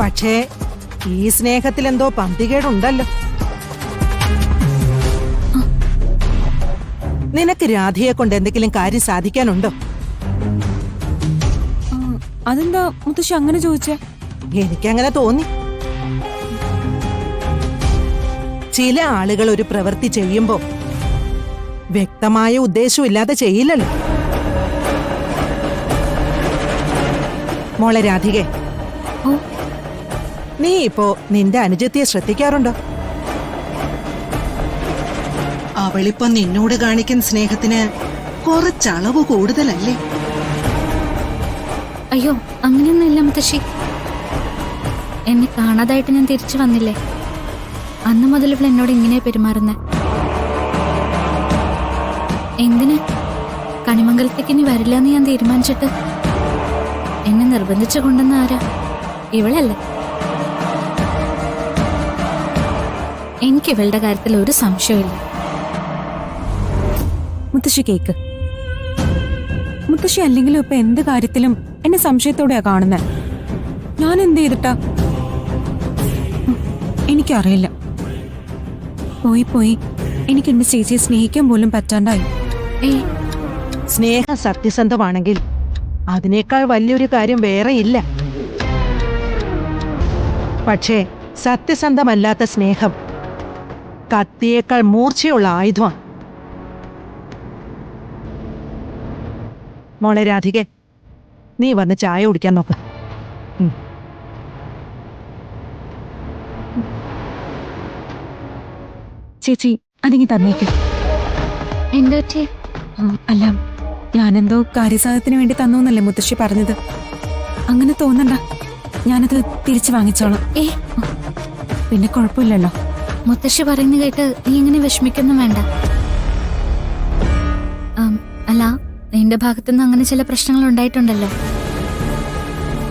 പക്ഷേ ഈ സ്നേഹത്തിൽ എന്തോ പന്തികേടുണ്ടല്ലോ. നിനക്ക് രാധയെ കൊണ്ട് എന്തെങ്കിലും കാര്യം സാധിക്കാനുണ്ടോ? അതെന്താ മുത്തശ്ശി അങ്ങനെ ചോദിച്ചേ? എനിക്കങ്ങനെ തോന്നി. ചില ആളുകൾ ഒരു പ്രവൃത്തി ചെയ്യുമ്പോ വ്യക്തമായ ഉദ്ദേശമില്ലാതെ ചെയ്യില്ലല്ലോ. മോളെ രാധികെ, നീ ഇപ്പോ നിന്റെ അനുജത്തിയെ ശ്രദ്ധിക്കാറുണ്ടോ? അവളിപ്പോ നിന്നോട് കാണിക്കുന്ന സ്നേഹത്തിന് കുറച്ചളവ് കൂടുതലല്ലേ? അയ്യോ, അങ്ങനെയൊന്നുമില്ല മുത്തശ്ശി. എന്നെ കാണാതായിട്ട് ഞാൻ തിരിച്ചു വന്നില്ലേ, അന്ന് മുതൽ ഇവൾ എന്നോട് ഇങ്ങനെ പെരുമാറുന്നേ. എന്തിന്? കണിമംഗലത്തേക്ക് ഇനി വരില്ല എന്ന് ഞാൻ തീരുമാനിച്ചിട്ട് എന്നെ നിർബന്ധിച്ചു കൊണ്ടുവന്ന ആരാ? ഇവളല്ലേ. എനിക്ക് ഇവളുടെ കാര്യത്തിൽ ഒരു സംശയമില്ല. മുത്തശ്ശി കേക്ക്. മുത്തശ്ശി അല്ലെങ്കിലും ഇപ്പൊ എന്ത് കാര്യത്തിലും എന്നെ സംശയത്തോടെയാ കാണുന്നത്. ഞാൻ എന്ത് ചെയ്തിട്ടാ? എനിക്കറിയില്ല. പോയി പോയി എനിക്ക് എന്റെ ചേച്ചിയെ സ്നേഹിക്കാൻ പോലും പറ്റാണ്ടായി. സ്നേഹം സത്യസന്ധമാണെങ്കിൽ അതിനേക്കാൾ വലിയൊരു കാര്യം വേറെ ഇല്ല. പക്ഷേ സത്യസന്ധമല്ലാത്ത സ്നേഹം കത്തിയേക്കാൾ മൂർച്ചയുള്ള ആയുധമാണ്. മോളെ രാധികെ, നീ വന്ന് ചായ കുടിക്കാൻ നോക്ക്. ചേച്ചി അതിങ്ങി തന്നേക്ക്. എന്താ? അല്ല, ഞാനെന്തോ കാര്യസാധനത്തിന് വേണ്ടി തന്നൂന്നല്ലേ മുത്തശ്ശി പറഞ്ഞത്. അങ്ങനെ തോന്നണ്ട, ഞാനത് തിരിച്ചു വാങ്ങിച്ചോളാം. പിന്നെ കുഴപ്പമില്ലല്ലോ. മുത്തശ്ശി പറയുന്ന കേട്ട് നീ ഇങ്ങനെ വിഷമിക്കൊന്നും വേണ്ട. അല്ല, നിന്റെ ഭാഗത്തുനിന്ന് അങ്ങനെ ചില പ്രശ്നങ്ങൾ ഉണ്ടായിട്ടുണ്ടല്ലോ.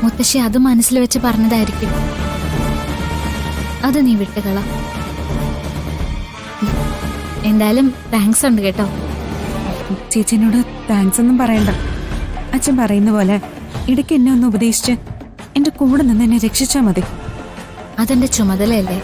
മുത്തശ്ശി അത് മനസ്സിൽ വെച്ച് പറഞ്ഞതായിരിക്കും. അത് നീ വിട്ടുകള. എന്തായാലും താങ്ക്സ് ഉണ്ട് കേട്ടോ. ചേച്ചിനോട് താങ്ക്സ് ഒന്നും പറയണ്ട. അച്ഛൻ പറയുന്ന പോലെ ഇടയ്ക്ക് എന്നെ ഒന്ന് ഉപദേശിച്ച് എന്റെ കൂടെ നിന്ന് എന്നെ രക്ഷിച്ചാ മതി. അതെന്റെ ചുമതലയല്ലേ.